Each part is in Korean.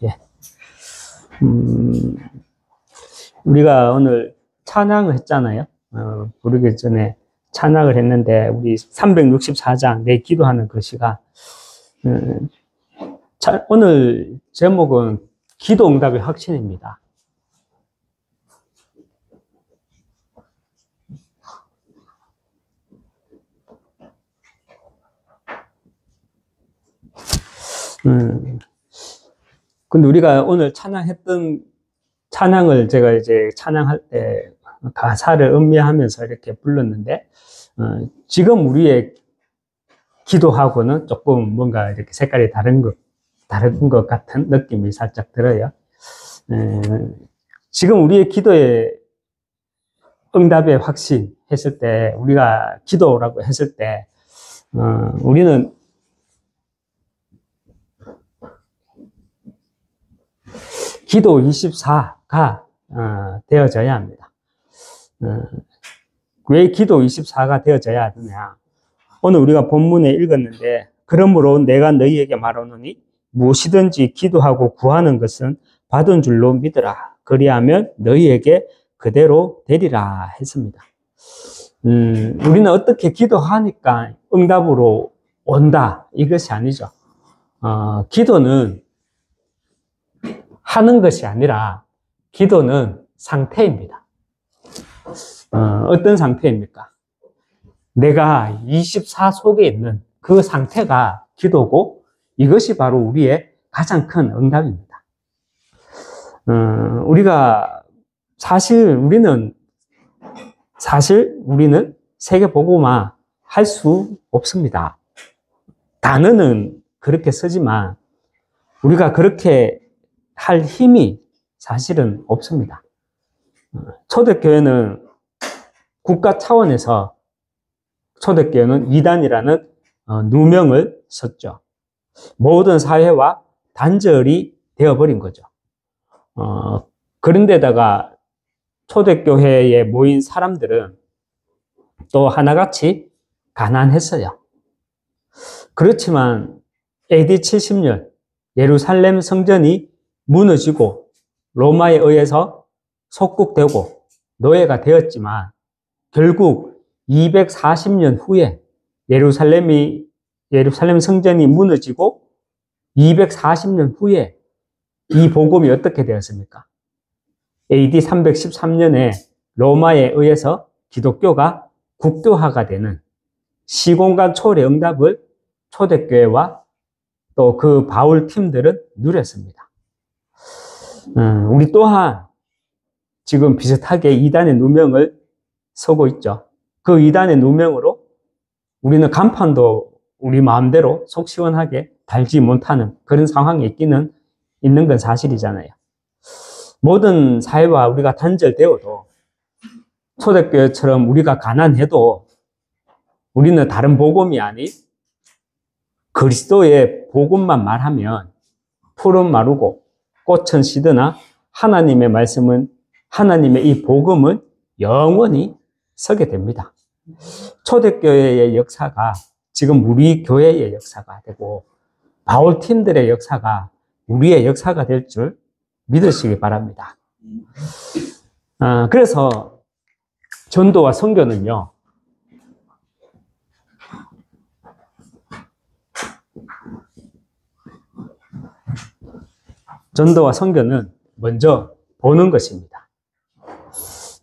예. 우리가 오늘 찬양을 했잖아요. 부르기 전에 찬양을 했는데, 우리 364장, 내 기도하는 그 시가, 오늘 제목은 기도 응답의 확신입니다. 근데 우리가 오늘 찬양을 제가 이제 찬양할 때 가사를 음미하면서 이렇게 불렀는데, 지금 우리의 기도하고는 조금 뭔가 이렇게 색깔이 다른 것 같은 느낌이 살짝 들어요. 지금 우리의 기도의 응답의 확신 했을 때, 우리가 기도라고 했을 때, 우리는 기도 24가 되어져야 합니다. 왜 기도 24가 되어져야 하느냐? 오늘 우리가 본문에 읽었는데, 그러므로 내가 너희에게 말하노니 무엇이든지 기도하고 구하는 것은 받은 줄로 믿으라. 그리하면 너희에게 그대로 되리라 했습니다. 우리는 어떻게 기도하니까 응답으로 온다, 이것이 아니죠. 기도는 하는 것이 아니라 기도는 상태입니다. 어떤 상태입니까? 내가 24 속에 있는 그 상태가 기도고, 이것이 바로 우리의 가장 큰 응답입니다. 우리는 세계복음화 할 수 없습니다. 단어는 그렇게 쓰지만 우리가 그렇게 할 힘이 사실은 없습니다. 초대교회는 국가 차원에서 초대교회는 이단이라는 누명을 썼죠. 모든 사회와 단절이 되어버린 거죠. 그런데다가 초대교회에 모인 사람들은 또 하나같이 가난했어요. 그렇지만 AD 70년 예루살렘 성전이 무너지고 로마에 의해서 속국되고 노예가 되었지만, 결국 240년 후에 예루살렘 성전이 무너지고 240년 후에 이 복음이 어떻게 되었습니까? AD 313년에 로마에 의해서 기독교가 국교화가 되는 시공간 초월의 응답을 초대교회와 또 그 바울 팀들은 누렸습니다. 우리 또한 지금 비슷하게 이단의 누명을 쓰고 있죠. 그 이단의 누명으로 우리는 간판도 우리 마음대로 속 시원하게 달지 못하는 그런 상황에 있는 건 사실이잖아요. 모든 사회와 우리가 단절되어도, 초대교회처럼 우리가 가난해도 우리는 다른 복음이 아닌 그리스도의 복음만 말하면 풀은 마르고 꽃은 시드나 하나님의 이 복음은 영원히 서게 됩니다. 초대교회의 역사가 지금 우리 교회의 역사가 되고, 바울 팀들의 역사가 우리의 역사가 될 줄 믿으시기 바랍니다. 그래서 전도와 선교는요, 전도와 선교는 먼저 보는 것입니다.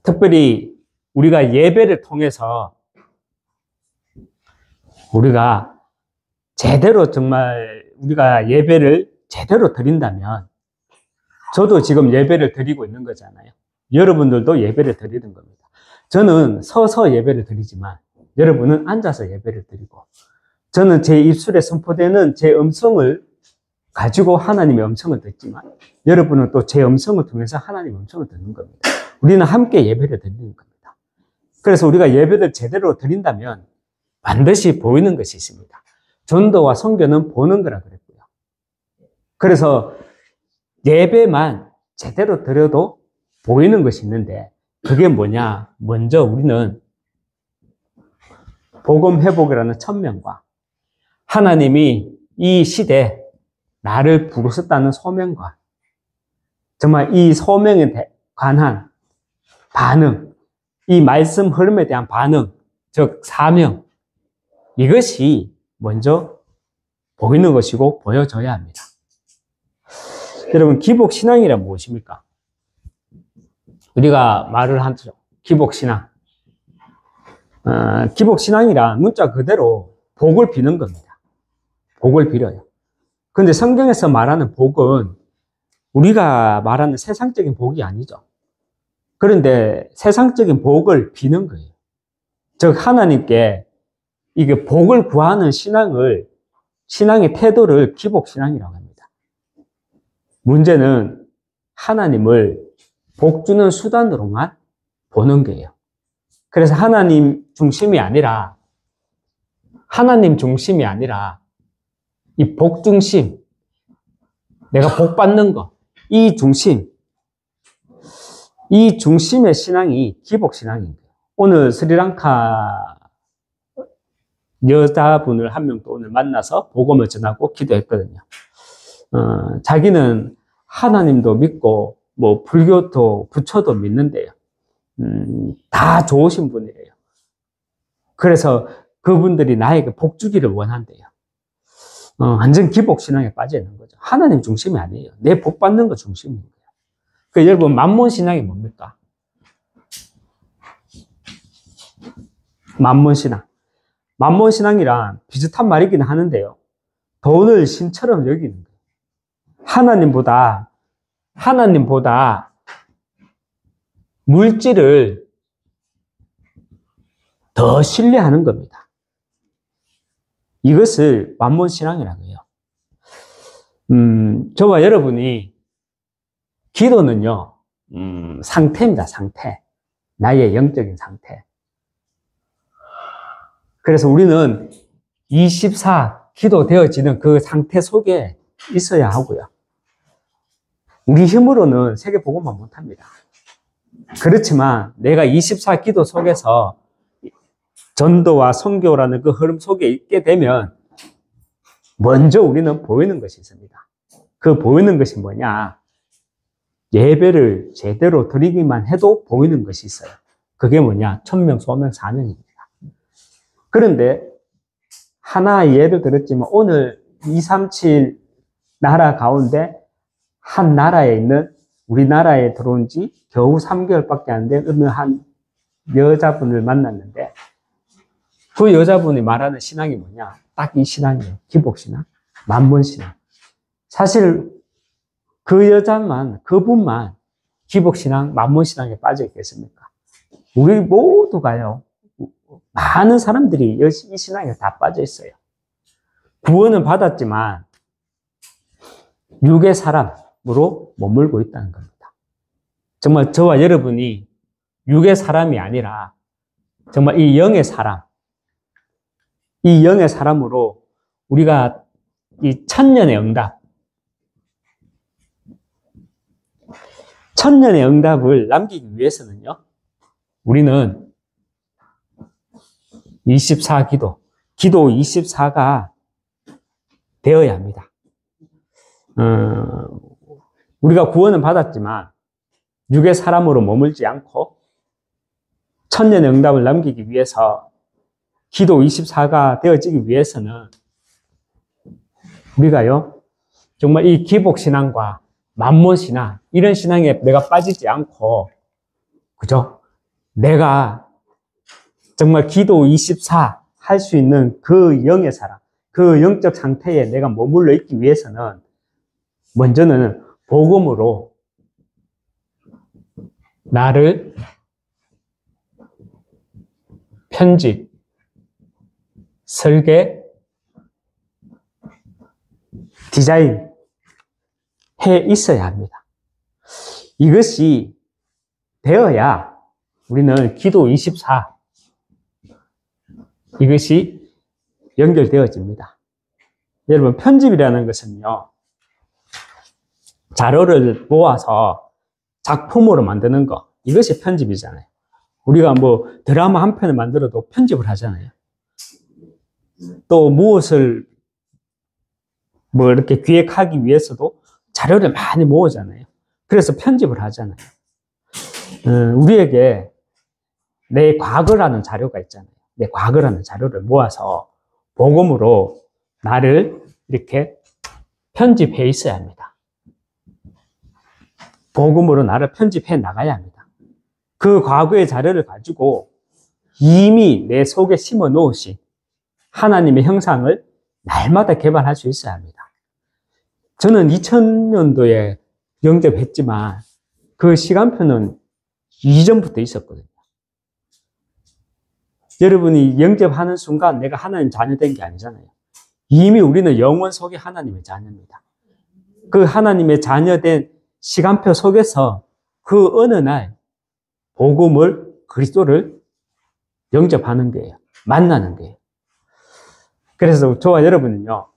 특별히 우리가 예배를 통해서 우리가 예배를 제대로 드린다면, 저도 지금 예배를 드리고 있는 거잖아요. 여러분들도 예배를 드리는 겁니다. 저는 서서 예배를 드리지만 여러분은 앉아서 예배를 드리고, 저는 제 입술에 선포되는 제 음성을 가지고 하나님의 음성을 듣지만 여러분은 또 제 음성을 통해서 하나님의 음성을 듣는 겁니다. 우리는 함께 예배를 드리는 겁니다. 그래서 우리가 예배를 제대로 드린다면 반드시 보이는 것이 있습니다. 전도와 선교는 보는 거라 그랬고요. 그래서 예배만 제대로 드려도 보이는 것이 있는데, 그게 뭐냐? 먼저 우리는 복음 회복이라는 천명과 하나님이 이 시대에 나를 부르셨다는 소명과 정말 이 소명에 관한 반응, 이 말씀 흐름에 대한 반응, 즉 사명, 이것이 먼저 보이는 것이고 보여져야 합니다. 여러분, 기복신앙이란 무엇입니까? 우리가 말을 하죠. 기복신앙. 기복신앙이란 문자 그대로 복을 비는 겁니다. 복을 빌어요. 근데 성경에서 말하는 복은 우리가 말하는 세상적인 복이 아니죠. 그런데 세상적인 복을 비는 거예요. 즉, 하나님께 이게 복을 구하는 신앙의 태도를 기복신앙이라고 합니다. 문제는 하나님을 복 주는 수단으로만 보는 거예요. 그래서 하나님 중심이 아니라 이 복 중심, 내가 복 받는 거, 이 중심의 신앙이 기복신앙인 거예요. 오늘 스리랑카 여자분을 한 명 또 오늘 만나서 복음을 전하고 기도했거든요. 자기는 하나님도 믿고 뭐 불교도 부처도 믿는데요. 다 좋으신 분이에요. 그래서 그분들이 나에게 복 주기를 원한대요. 완전 기복신앙에 빠져 있는 거죠. 하나님 중심이 아니에요. 내 복 받는 거 중심인 거예요. 그 여러분, 만몬신앙이 뭡니까? 만몬신앙. 만몬신앙이란 비슷한 말이긴 하는데요. 돈을 신처럼 여기는 거예요. 하나님보다 물질을 더 신뢰하는 겁니다. 이것을 만몬신앙이라고 해요. 저와 여러분이 기도는요, 상태입니다, 상태. 나의 영적인 상태. 그래서 우리는 24 기도되어지는 그 상태 속에 있어야 하고요. 우리 힘으로는 세계복음만 못합니다. 그렇지만 내가 24 기도 속에서 전도와 선교라는 그 흐름 속에 있게 되면 먼저 우리는 보이는 것이 있습니다. 그 보이는 것이 뭐냐? 예배를 제대로 드리기만 해도 보이는 것이 있어요. 그게 뭐냐? 천명, 소명, 사명입니다. 그런데 하나 예를 들었지만 오늘 237 나라 가운데 한 나라에 있는 우리나라에 들어온 지 겨우 3개월밖에 안 된 어느 한 여자분을 만났는데 그 여자분이 말하는 신앙이 뭐냐? 딱 이 신앙이에요. 기복신앙, 만몬신앙. 사실 그분만 기복신앙, 만몬신앙에 빠져 있겠습니까? 우리 모두가요. 많은 사람들이 이 신앙에 다 빠져 있어요. 구원은 받았지만 육의 사람으로 머물고 있다는 겁니다. 정말 저와 여러분이 육의 사람이 아니라 정말 이 영의 사람으로 우리가 이 천년의 응답을 남기기 위해서는요, 우리는 24 기도 24가 되어야 합니다. 우리가 구원은 받았지만 육의 사람으로 머물지 않고 천년의 응답을 남기기 위해서 기도 24가 되어지기 위해서는 우리가요, 정말 이 기복신앙과 만몬신앙, 이런 신앙에 내가 빠지지 않고, 그죠? 내가 정말 기도 24 할 수 있는 그 영의 사람, 그 영적 상태에 내가 머물러 있기 위해서는 먼저는 복음으로 나를 편집, 설계, 디자인 해 있어야 합니다. 이것이 되어야 우리는 기도 24 이것이 연결되어집니다. 여러분, 편집이라는 것은요, 자료를 모아서 작품으로 만드는 거, 이것이 편집이잖아요. 우리가 뭐 드라마 한 편을 만들어도 편집을 하잖아요. 또 무엇을 뭐 이렇게 기획하기 위해서도 자료를 많이 모으잖아요. 그래서 편집을 하잖아요. 우리에게 내 과거라는 자료가 있잖아요. 내 과거라는 자료를 모아서 복음으로 나를 이렇게 편집해 있어야 합니다. 복음으로 나를 편집해 나가야 합니다. 그 과거의 자료를 가지고 이미 내 속에 심어 놓으신 하나님의 형상을 날마다 개발할 수 있어야 합니다. 저는 2000년도에 영접했지만 그 시간표는 이전부터 있었거든요. 여러분이 영접하는 순간 내가 하나님 자녀 된 게 아니잖아요. 이미 우리는 영원 속에 하나님의 자녀입니다. 그 하나님의 자녀된 시간표 속에서 그 어느 날 복음을, 그리스도를 영접하는 거예요. 만나는 거예요. 그래서 저와 여러분은요,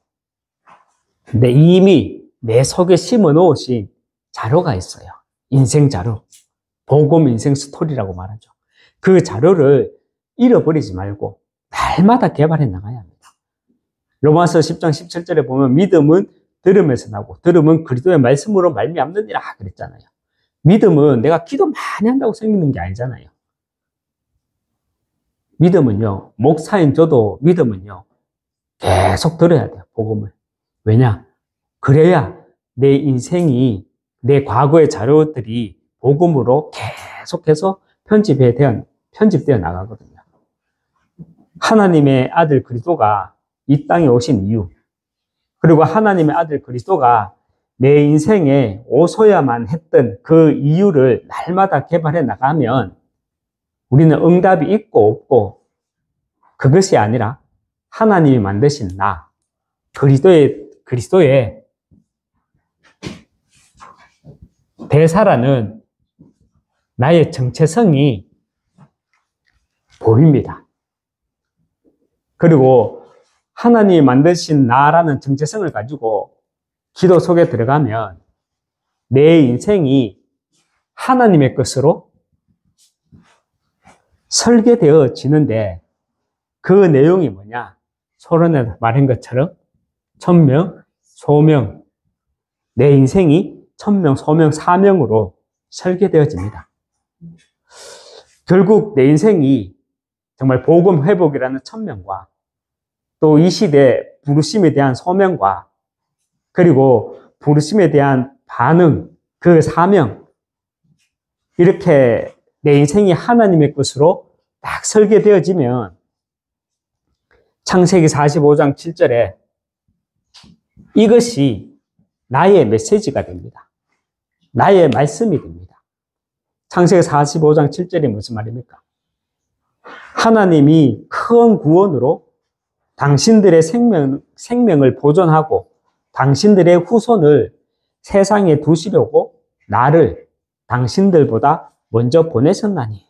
이미 내 속에 심어 놓으신 자료가 있어요. 인생 자료. 복음 인생 스토리라고 말하죠. 그 자료를 잃어버리지 말고 날마다 개발해 나가야 합니다. 로마서 10장 17절에 보면 믿음은 들음에서 나고 들음은 그리스도의 말씀으로 말미암느니라 그랬잖아요. 믿음은 내가 기도 많이 한다고 생기는 게 아니잖아요. 믿음은요, 목사인 저도 믿음은요, 계속 들어야 돼요, 복음을. 왜냐? 그래야 내 인생이, 내 과거의 자료들이 복음으로 계속해서 편집되어 나가거든요. 하나님의 아들 그리스도가 이 땅에 오신 이유, 그리고 하나님의 아들 그리스도가 내 인생에 오셔야만 했던 그 이유를 날마다 개발해 나가면 우리는 응답이 있고 없고 그것이 아니라 하나님이 만드신 나, 그리스도의 대사라는 나의 정체성이 보입니다. 그리고 하나님이 만드신 나라는 정체성을 가지고 기도 속에 들어가면 내 인생이 하나님의 것으로 설계되어지는데 그 내용이 뭐냐? 서론에 말한 것처럼 천명, 소명, 내 인생이 천명, 소명, 사명으로 설계되어집니다. 결국 내 인생이 정말 복음 회복이라는 천명과 또 이 시대 부르심에 대한 소명과 그리고 부르심에 대한 반응, 그 사명, 이렇게 내 인생이 하나님의 것으로 딱 설계되어지면 창세기 45장 7절에 이것이 나의 메시지가 됩니다. 나의 말씀이 됩니다. 창세기 45장 7절이 무슨 말입니까? 하나님이 큰 구원으로 당신들의 생명을 보존하고 당신들의 후손을 세상에 두시려고 나를 당신들보다 먼저 보내셨나니.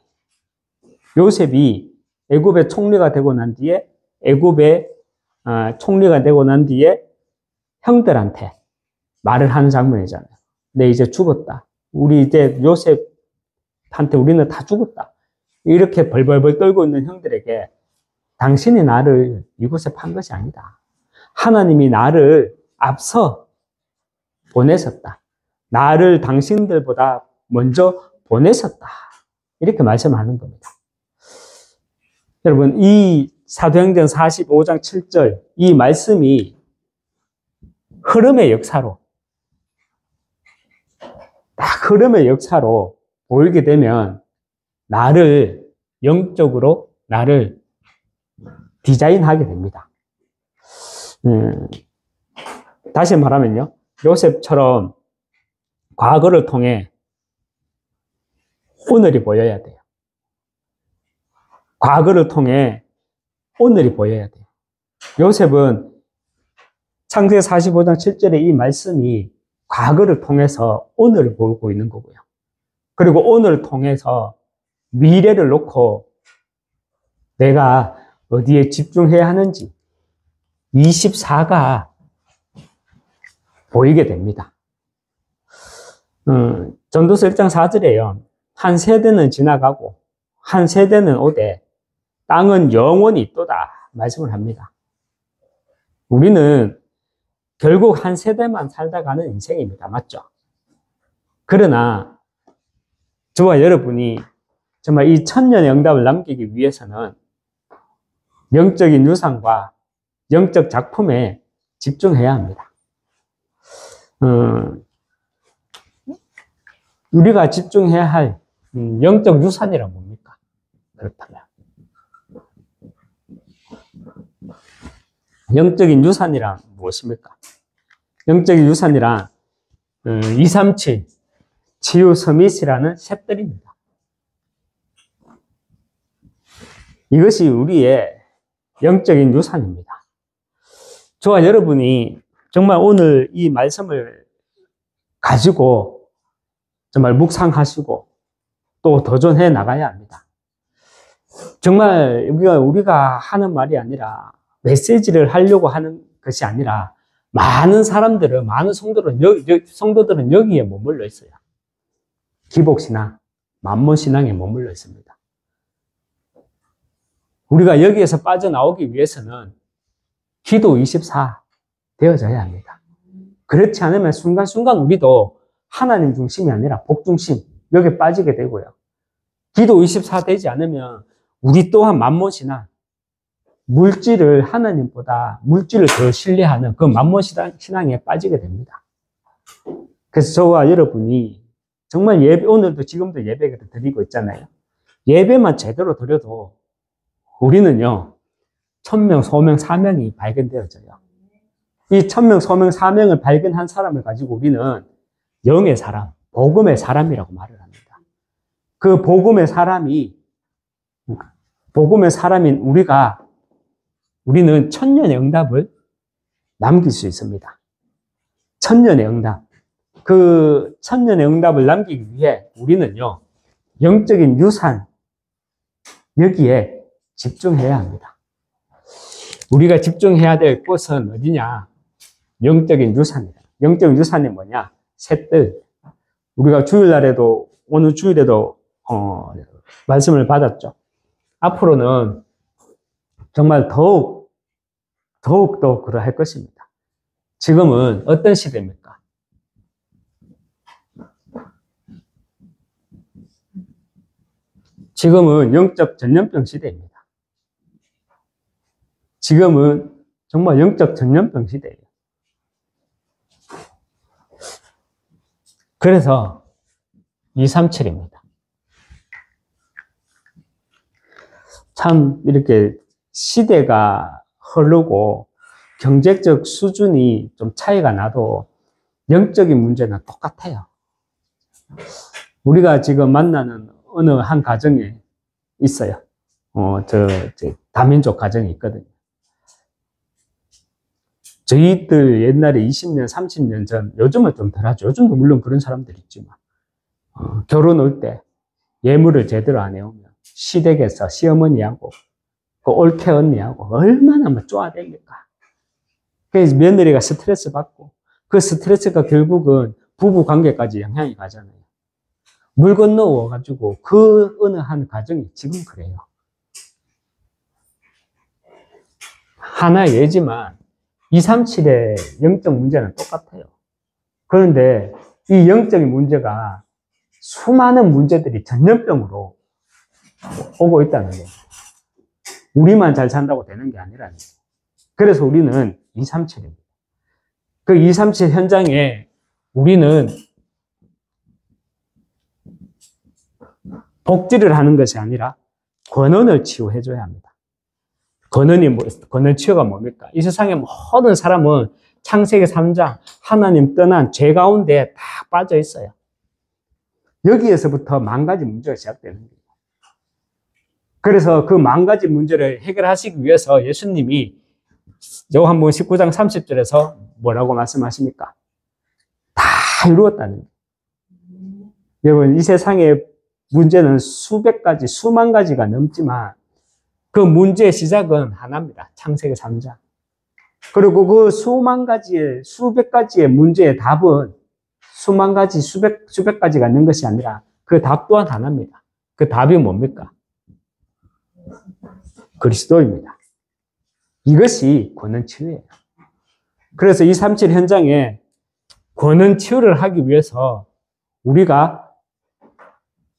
요셉이 애굽의 총리가 되고 난 뒤에 형들한테 말을 하는 장면이잖아요. 내 이제 죽었다. 우리 이제 요셉한테 우리는 다 죽었다. 이렇게 벌벌벌 떨고 있는 형들에게 당신이 나를 이곳에 판 것이 아니다. 하나님이 나를 앞서 보내셨다. 나를 당신들보다 먼저 보내셨다. 이렇게 말씀하는 겁니다. 여러분, 이 사도행전 45장 7절 이 말씀이 흐름의 역사로 딱 흐름의 역사로 보이게 되면 나를 영적으로 나를 디자인하게 됩니다. 다시 말하면요, 요셉처럼 과거를 통해 오늘이 보여야 돼요. 과거를 통해 오늘이 보여야 돼요. 요셉은 창세기 45장 7절의 이 말씀이 과거를 통해서 오늘을 보고 있는 거고요. 그리고 오늘을 통해서 미래를 놓고 내가 어디에 집중해야 하는지 24가 보이게 됩니다. 전도서 1장 4절에요. 한 세대는 지나가고 한 세대는 오되 땅은 영원히 있도다 말씀을 합니다. 우리는 결국 한 세대만 살다 가는 인생입니다. 맞죠? 그러나 저와 여러분이 정말 이 천년의 응답을 남기기 위해서는 영적인 유산과 영적 작품에 집중해야 합니다. 우리가 집중해야 할 영적 유산이란 뭡니까? 그렇다면 영적인 유산이란 무엇입니까? 영적인 유산이란 237 치유 서밋이라는 셋들입니다. 이것이 우리의 영적인 유산입니다. 저와 여러분이 정말 오늘 이 말씀을 가지고 정말 묵상하시고 또 도전해 나가야 합니다. 정말 우리가 하는 말이 아니라 메시지를 하려고 하는 것이 아니라 많은 사람들은, 많은 성도들은 여기에 머물러 있어요. 기복신앙, 만몬신앙에 머물러 있습니다. 우리가 여기에서 빠져나오기 위해서는 기도 24 되어져야 합니다. 그렇지 않으면 순간순간 우리도 하나님 중심이 아니라 복 중심, 여기에 빠지게 되고요. 기도 24 되지 않으면 우리 또한 만몬신앙, 물질을 하나님보다 물질을 더 신뢰하는 그 만몬신앙에 빠지게 됩니다. 그래서 저와 여러분이 정말 오늘도 지금도 예배를 드리고 있잖아요. 예배만 제대로 드려도 우리는요, 천명, 소명, 사명이 발견되어져요. 이 천명, 소명, 사명을 발견한 사람을 가지고 우리는 영의 사람, 복음의 사람이라고 말을 합니다. 그 복음의 사람인 우리는 천년의 응답을 남길 수 있습니다. 천년의 응답. 그 천년의 응답을 남기기 위해 우리는요, 영적인 유산, 여기에 집중해야 합니다. 우리가 집중해야 될 곳은 어디냐? 영적인 유산이다. 영적인 유산이 뭐냐? 셋들. 우리가 주일날에도, 오늘 주일에도, 말씀을 받았죠. 앞으로는 정말 더욱더 그러할 것입니다. 지금은 어떤 시대입니까? 지금은 영적 전염병 시대입니다. 지금은 정말 영적 전염병 시대예요. 그래서 237입니다. 참 이렇게 시대가 흐르고 경제적 수준이 좀 차이가 나도 영적인 문제는 똑같아요. 우리가 지금 만나는 어느 한 가정에 있어요. 다민족 가정이 있거든요. 저희들 옛날에 20년, 30년 전, 요즘은 좀 덜하죠. 요즘도 물론 그런 사람들 있지만, 결혼 올 때 예물을 제대로 안 해오면 시댁에서 시어머니하고 그 올케 언니하고 얼마나 뭐 쪼아댑니까? 그래서 며느리가 스트레스 받고 그 스트레스가 결국은 부부 관계까지 영향이 가잖아요. 물 건너와가지고 그 어느 한 가정이 지금 그래요. 하나의 예지만 237의 영적 문제는 똑같아요. 그런데 이 영적인 문제가 수많은 문제들이 전염병으로 오고 있다는 거예요. 우리만 잘 산다고 되는 게 아니라는 거예요. 그래서 우리는 237입니다. 그 237 현장에 우리는 복지를 하는 것이 아니라 권원을 치유해줘야 합니다. 권원 치유가 뭡니까? 이 세상의 모든 사람은 창세기 3장 하나님 떠난 죄 가운데 다 빠져 있어요. 여기에서부터 만 가지 문제가 시작되는 거예요. 그래서 그 만 가지 문제를 해결하시기 위해서 예수님이 요한복음 19장 30절에서 뭐라고 말씀하십니까? 다 이루었다는 거예요. 여러분, 이 세상의 문제는 수백 가지, 수만 가지가 넘지만 그 문제의 시작은 하나입니다. 창세기 3장. 그리고 그 수만 가지의, 수백 가지의 문제의 답은 수만 가지, 수백 가지가 있는 것이 아니라 그 답 또한 하나입니다. 그 답이 뭡니까? 그리스도입니다. 이것이 권원치유예요. 그래서 237 현장에 권원치유를 하기 위해서 우리가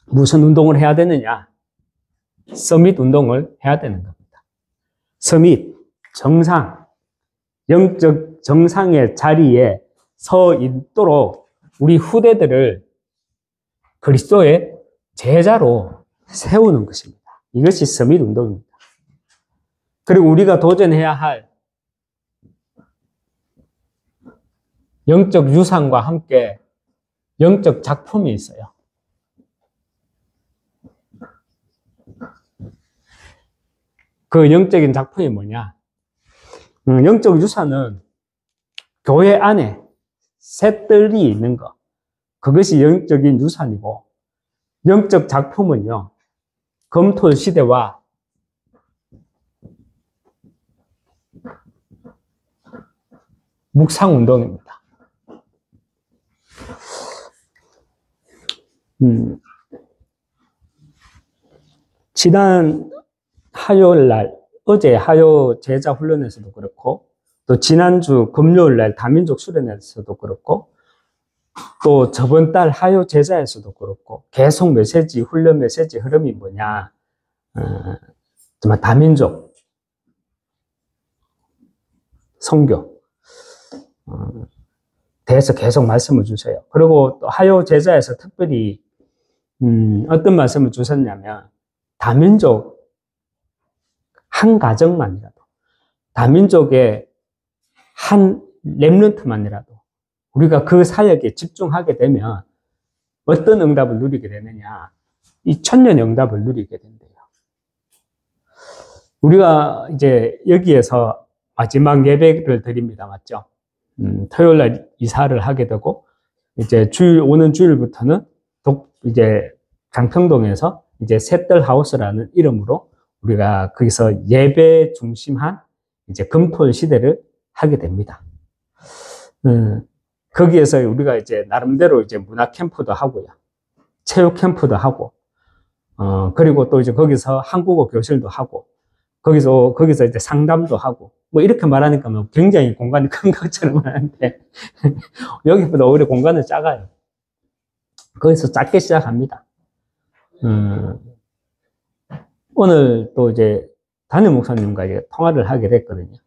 무슨 운동을 해야 되느냐? 서밋 운동을 해야 되는 겁니다. 서밋, 정상, 영적 정상의 자리에 서 있도록 우리 후대들을 그리스도의 제자로 세우는 것입니다. 이것이 서밋 운동입니다. 그리고 우리가 도전해야 할 영적 유산과 함께 영적 작품이 있어요. 그 영적인 작품이 뭐냐? 영적 유산은 교회 안에 셋들이 있는 것. 그것이 영적인 유산이고, 영적 작품은요, 검토 시대와 묵상 운동입니다. 지난 화요일 날, 어제 화요 제자 훈련에서도 그렇고, 또 지난주 금요일 날 다민족 수련회에서도 그렇고, 또 저번 달 화요 제자에서도 그렇고, 계속 메시지, 훈련 메시지 흐름이 뭐냐, 정말 다민족 선교 대해서 계속 말씀을 주세요. 그리고 또 화요 제자에서 특별히 어떤 말씀을 주셨냐면, 다민족 한 가정만이라도, 다민족의 한 렘넌트만이라도 우리가 그 사역에 집중하게 되면 어떤 응답을 누리게 되느냐? 이 천년 응답을 누리게 된대요. 우리가 이제 여기에서 마지막 예배를 드립니다. 맞죠? 토요일 날 이사를 하게 되고, 이제 오는 주일부터는 이제 장평동에서 이제 셋들 하우스라는 이름으로 우리가 거기서 예배 중심한 이제 금토일 시대를 하게 됩니다. 거기에서 우리가 이제 나름대로 이제 문화 캠프도 하고요. 체육 캠프도 하고, 그리고 또 이제 거기서 한국어 교실도 하고, 거기서 이제 상담도 하고, 뭐 이렇게 말하니까 뭐 굉장히 공간이 큰 것처럼 하는데, 여기보다 오히려 공간은 작아요. 거기서 작게 시작합니다. 오늘 또 이제 담임 목사님과 이제 통화를 하게 됐거든요.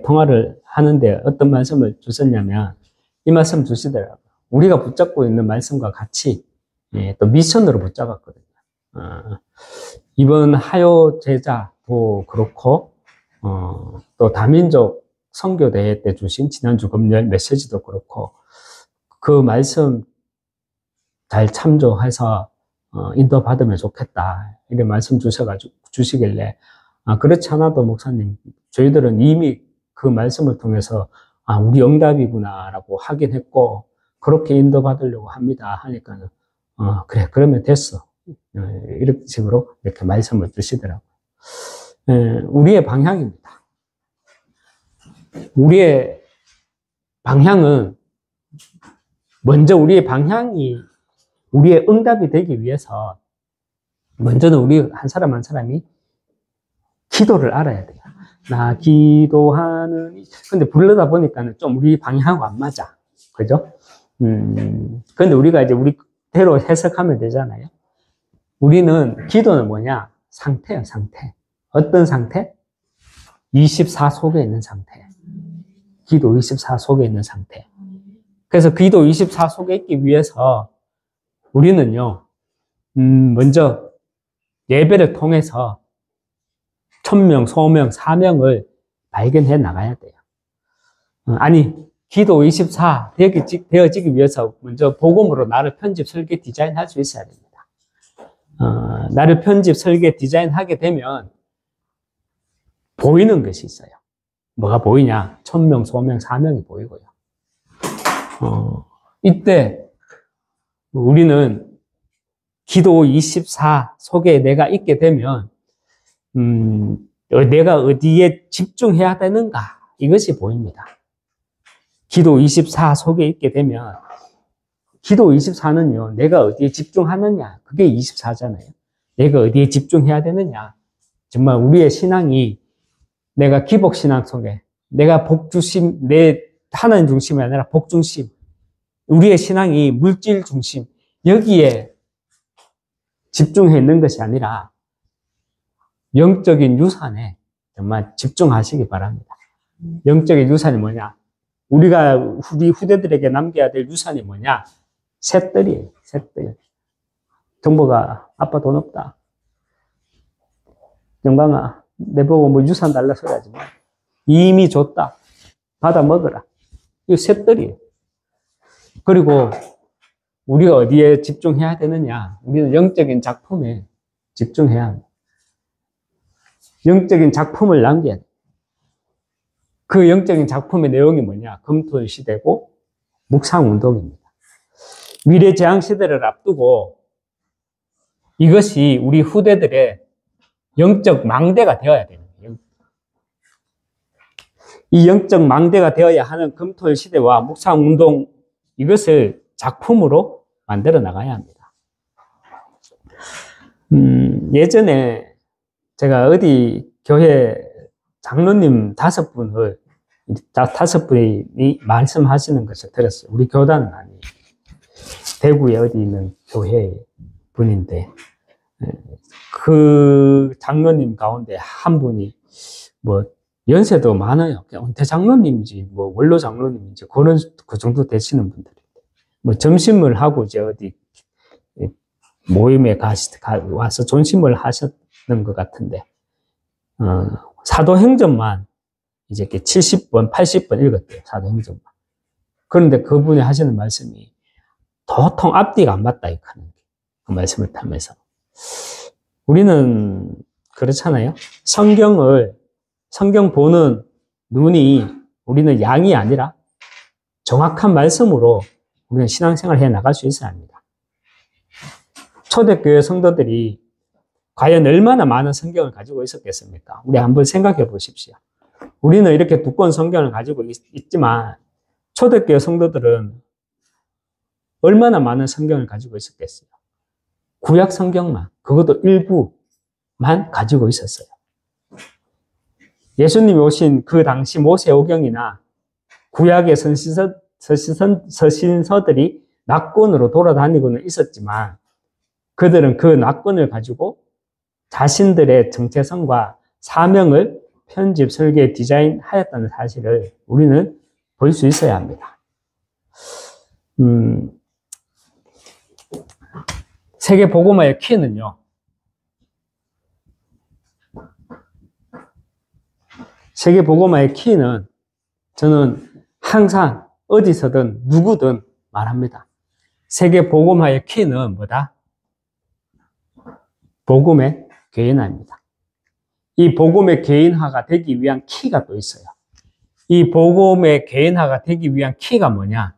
통화를 하는데 어떤 말씀을 주셨냐면, 이 말씀 주시더라고요. 우리가 붙잡고 있는 말씀과 같이 또 미션으로 붙잡았거든요. 이번 하요 제자도 그렇고, 또 다민족 선교대회 때 주신 지난주 금요일 메시지도 그렇고, 그 말씀 잘 참조해서 인도받으면 좋겠다, 이런 말씀 주시길래, 그렇지 않아도 목사님, 저희들은 이미 그 말씀을 통해서 우리 응답이구나라고 하긴 했고, 그렇게 인도받으려고 합니다 하니까는, 그래, 그러면 됐어, 이런 식으로 이렇게 말씀을 주시더라고요. 우리의 방향입니다. 우리의 방향은, 먼저 우리의 방향이 우리의 응답이 되기 위해서 먼저는 우리 한 사람 한 사람이 기도를 알아야 돼요. 나 기도하는, 근데 부르다 보니까는 좀 우리 방향하고 안 맞아. 그죠? 근데 우리가 이제 우리대로 해석하면 되잖아요. 우리는, 기도는 뭐냐? 상태예요, 상태. 어떤 상태? 24 속에 있는 상태. 기도 24 속에 있는 상태. 그래서 기도 24 속에 있기 위해서 우리는요, 먼저 예배를 통해서 천명, 소명, 사명을 발견해 나가야 돼요. 아니, 기도 24 되어지기 위해서 먼저 복음으로 나를 편집, 설계, 디자인할 수 있어야 됩니다. 나를 편집, 설계, 디자인하게 되면 보이는 것이 있어요. 뭐가 보이냐? 천명, 소명, 사명이 보이고요. 이때 우리는 기도 24 속에 내가 있게 되면 내가 어디에 집중해야 되는가, 이것이 보입니다. 기도 24 속에 있게 되면, 기도 24는요, 내가 어디에 집중하느냐, 그게 24잖아요. 내가 어디에 집중해야 되느냐. 정말 우리의 신앙이 내가 기복신앙 속에, 내가 복중심, 내 하나님 중심이 아니라 복중심, 우리의 신앙이 물질 중심, 여기에 집중해 있는 것이 아니라 영적인 유산에 정말 집중하시기 바랍니다. 영적인 유산이 뭐냐? 우리가 우리 후대들에게 남겨야 될 유산이 뭐냐? 셋들이에요. 셋들. 정보가 아빠 돈 없다. 영광아, 내보고 뭐 유산 달라 소리 하지 마. 이미 줬다. 받아 먹어라. 이거 셋들이에요. 그리고 우리가 어디에 집중해야 되느냐? 우리는 영적인 작품에 집중해야 합니다. 영적인 작품을 남겨야 돼. 그 영적인 작품의 내용이 뭐냐? 금토일 시대고 묵상운동입니다. 미래재앙 시대를 앞두고 이것이 우리 후대들의 영적 망대가 되어야 되는 거예요. 이 영적 망대가 되어야 하는 금토일 시대와 묵상운동, 이것을 작품으로 만들어 나가야 합니다. 예전에 제가 어디 교회 장로님 5분이 말씀하시는 것을 들었어요. 우리 교단은 아니에요. 대구에 어디 있는 교회 분인데, 그 장로님 가운데 한 분이 뭐 연세도 많아요. 은퇴 장로님인지 뭐 원로 장로님인지 그 정도 되시는 분들인데, 뭐 점심을 하고 이제 어디 모임에 와서 존심을 하셨는 것 같은데, 사도행전만 이제 70번, 80번 읽었대요. 사도행전만. 그런데 그분이 하시는 말씀이 도통 앞뒤가 안 맞다, 그 말씀을 하면서. 우리는 그렇잖아요. 성경 보는 눈이 우리는 양이 아니라 정확한 말씀으로 우리는 신앙생활을 해 나갈 수 있어야 합니다. 초대교회 성도들이 과연 얼마나 많은 성경을 가지고 있었겠습니까? 우리 한번 생각해 보십시오. 우리는 이렇게 두꺼운 성경을 가지고 있지만 초대교회 성도들은 얼마나 많은 성경을 가지고 있었겠어요? 구약 성경만, 그것도 일부만 가지고 있었어요. 예수님이 오신 그 당시 모세오경이나 구약의 서신서들이 낙권으로 돌아다니고는 있었지만 그들은 그 낙권을 가지고 자신들의 정체성과 사명을 편집, 설계, 디자인하였다는 사실을 우리는 볼 수 있어야 합니다. 세계 복음화의 키는요, 세계 복음화의 키는 저는 항상 어디서든 누구든 말합니다. 세계 복음화의 키는 뭐다? 복음의 개인화입니다. 이 복음의 개인화가 되기 위한 키가 또 있어요. 이 복음의 개인화가 되기 위한 키가 뭐냐?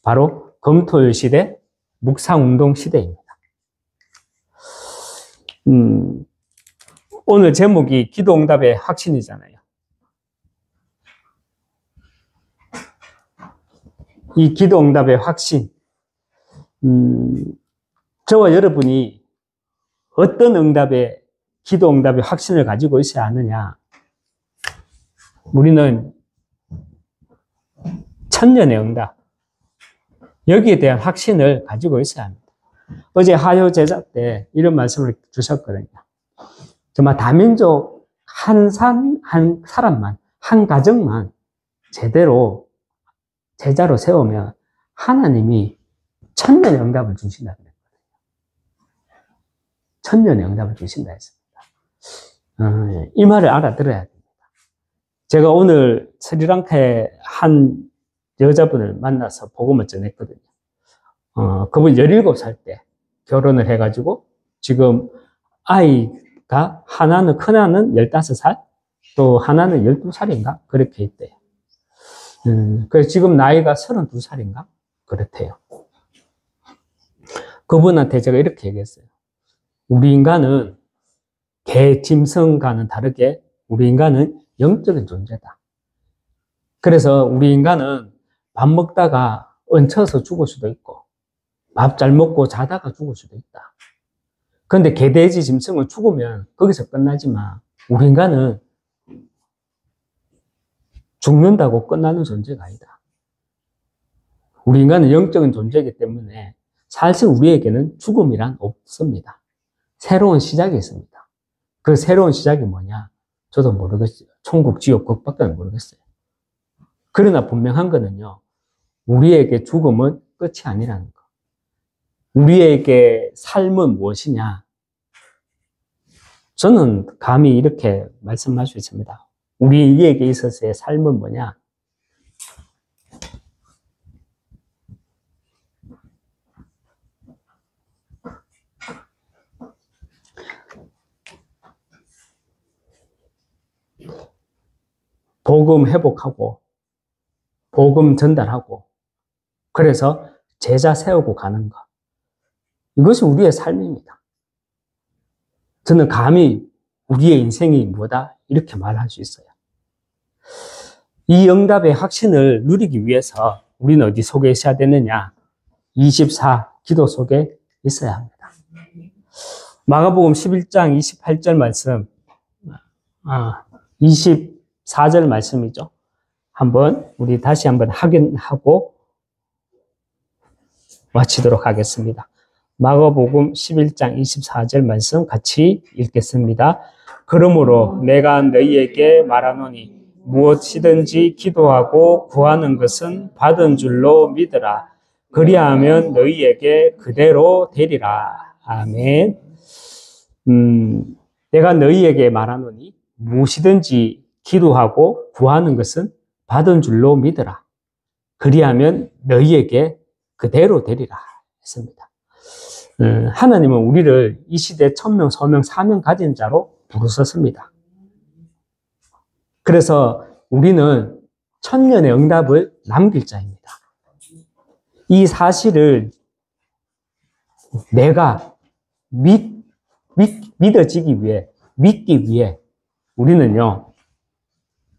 바로 금토일 시대, 묵상운동 시대입니다. 오늘 제목이 기도응답의 확신이잖아요. 이 기도응답의 확신, 저와 여러분이 어떤 기도응답의 확신을 가지고 있어야 하느냐? 우리는 천년의 응답, 여기에 대한 확신을 가지고 있어야 합니다. 어제 하요 제자 때 이런 말씀을 주셨거든요. 정말 다민족 한 사람만, 한 가정만 제대로 제자로 세우면 하나님이 천년의 응답을 주신다 그랬거든요. 천년의 응답을 주신다 했습니다. 이 말을 알아들어야 됩니다. 제가 오늘 스리랑카의 한 여자분을 만나서 복음을 전했거든요. 그분 17살 때 결혼을 해가지고 지금 아이가 하나는, 큰아는 15살, 또 하나는 12살인가? 그렇게 있대요. 그래서 지금 나이가 32살인가? 그렇대요. 그분한테 제가 이렇게 얘기했어요. 우리 인간은 개, 짐승과는 다르게 우리 인간은 영적인 존재다. 그래서 우리 인간은 밥 먹다가 얹혀서 죽을 수도 있고 밥 잘 먹고 자다가 죽을 수도 있다. 그런데 개, 돼지, 짐승은 죽으면 거기서 끝나지만 우리 인간은 죽는다고 끝나는 존재가 아니다. 우리 인간은 영적인 존재이기 때문에 사실 우리에게는 죽음이란 없습니다. 새로운 시작이 있습니다. 그 새로운 시작이 뭐냐? 저도 모르겠어요. 천국, 지옥, 그것밖에 모르겠어요. 그러나 분명한 거는요, 우리에게 죽음은 끝이 아니라는 거. 우리에게 삶은 무엇이냐? 저는 감히 이렇게 말씀할 수 있습니다. 우리에게 있어서의 삶은 뭐냐? 복음 회복하고, 복음 전달하고, 그래서 제자 세우고 가는 것. 이것이 우리의 삶입니다. 저는 감히 우리의 인생이 뭐다? 이렇게 말할 수 있어요. 이 응답의 확신을 누리기 위해서 우리는 어디 속에 있어야 되느냐? 24 기도 속에 있어야 합니다. 마가복음 11장 28절 말씀, 24절 말씀이죠. 한번 우리 다시 한번 확인하고 마치도록 하겠습니다. 마가복음 11장 24절 말씀 같이 읽겠습니다. 그러므로 내가 너희에게 말하노니 무엇이든지 기도하고 구하는 것은 받은 줄로 믿으라. 그리하면 너희에게 그대로 되리라. 아멘. 내가 너희에게 말하노니 무엇이든지 기도하고 구하는 것은 받은 줄로 믿으라. 그리하면 너희에게 그대로 되리라 했습니다. 하나님은 우리를 이 시대 천명, 소명, 사명 가진 자로 부르셨습니다. 그래서 우리는 천년의 응답을 남길 자입니다. 이 사실을 내가 믿어지기 위해, 믿기 위해 우리는요,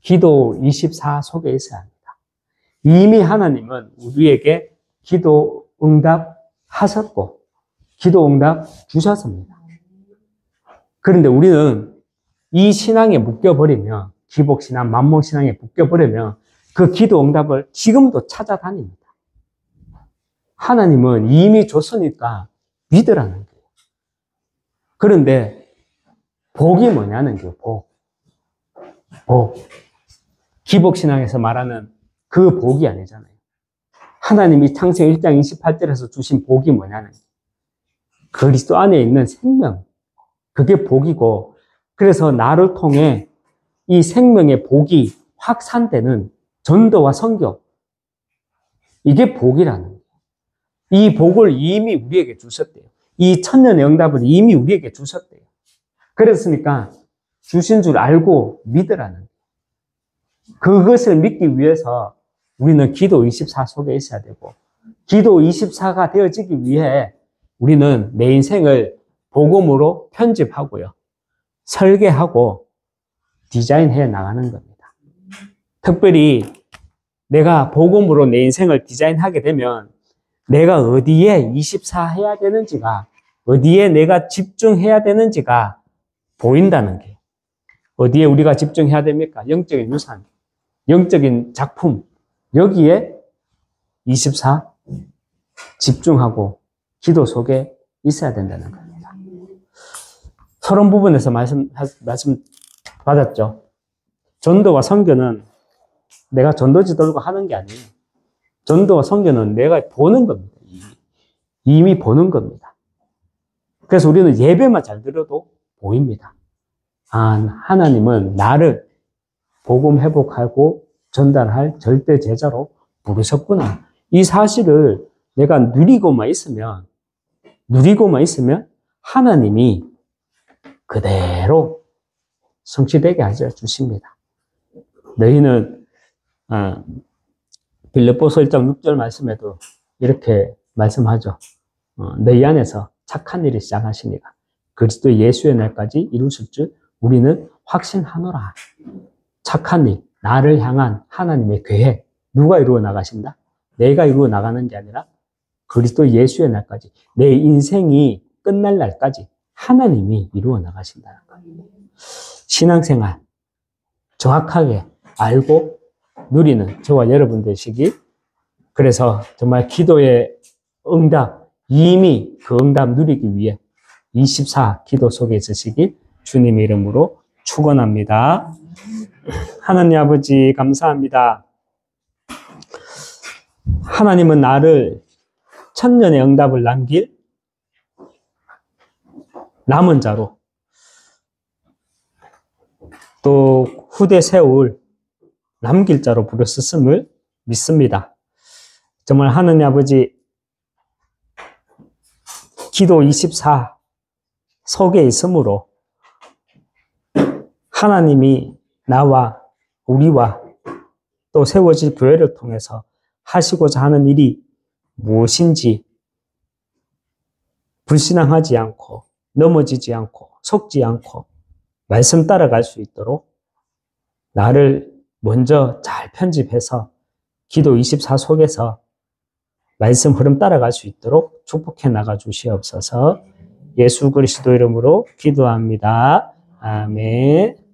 기도 24 속에 있어야 합니다. 이미 하나님은 우리에게 기도 응답 하셨고, 기도 응답 주셨습니다. 그런데 우리는 이 신앙에 묶여버리면, 기복신앙, 만목신앙에 묶여버리면 그 기도 응답을 지금도 찾아다닙니다. 하나님은 이미 줬으니까 믿으라는 거예요. 그런데 복이 뭐냐는 거예요, 복. 기복신앙에서 말하는 그 복이 아니잖아요. 하나님이 창세기 1장 28절에서 주신 복이 뭐냐는 거예요. 그리스도 안에 있는 생명, 그게 복이고, 그래서 나를 통해 이 생명의 복이 확산되는 전도와 선교, 이게 복이라는 거예요. 이 복을 이미 우리에게 주셨대요. 이 천년의 응답을 이미 우리에게 주셨대요. 그랬으니까 주신 줄 알고 믿으라는 거예요. 그것을 믿기 위해서 우리는 기도 24 속에 있어야 되고, 기도 24가 되어지기 위해 우리는 내 인생을 복음으로 편집하고요, 설계하고 디자인해 나가는 겁니다. 특별히 내가 복음으로 내 인생을 디자인하게 되면 내가 어디에 24 해야 되는지가, 어디에 내가 집중해야 되는지가 보인다는 게, 어디에 우리가 집중해야 됩니까? 영적인 유산, 영적인 작품, 여기에 24 집중하고 기도 속에 있어야 된다는 겁니다. 서론 부분에서 말씀 받았죠. 전도와 선교는 내가 전도지 들고 하는 게 아니에요. 전도와 선교는 내가 보는 겁니다. 이미 보는 겁니다. 그래서 우리는 예배만 잘 들어도 보입니다. 하나님은 나를 복음 회복하고 전달할 절대 제자로 부르셨구나. 이 사실을 내가 누리고만 있으면 하나님이 그대로 성취되게 하여 주십니다. 너희는 빌립보서 1장 6절 말씀에도 이렇게 말씀하죠. 너희 안에서 착한 일이 시작하시니까 그리스도 예수의 날까지 이루실 줄 우리는 확신하노라. 착한 일, 나를 향한 하나님의 계획, 누가 이루어 나가신다? 내가 이루어 나가는 게 아니라 그리스도 예수의 날까지, 내 인생이 끝날 날까지 하나님이 이루어 나가신다는 거예요. 신앙생활 정확하게 알고 누리는 저와 여러분 되시기 그래서 정말 기도의 응답, 이미 그 응답 누리기 위해 24 기도 속에 있으시길 주님의 이름으로 축원합니다. 하나님 아버지 감사합니다. 하나님은 나를 천년의 응답을 남길 남은 자로 또 후대 세울 남길 자로 부르셨음을 믿습니다. 정말 하나님 아버지 기도 24 속에 있으므로 하나님이 나와 우리와 또 세워질 교회를 통해서 하시고자 하는 일이 무엇인지 불신앙하지 않고 넘어지지 않고 속지 않고 말씀 따라갈 수 있도록 나를 먼저 잘 편집해서 기도 24 속에서 말씀 흐름 따라갈 수 있도록 축복해 나가 주시옵소서. 예수 그리스도 이름으로 기도합니다. 아멘.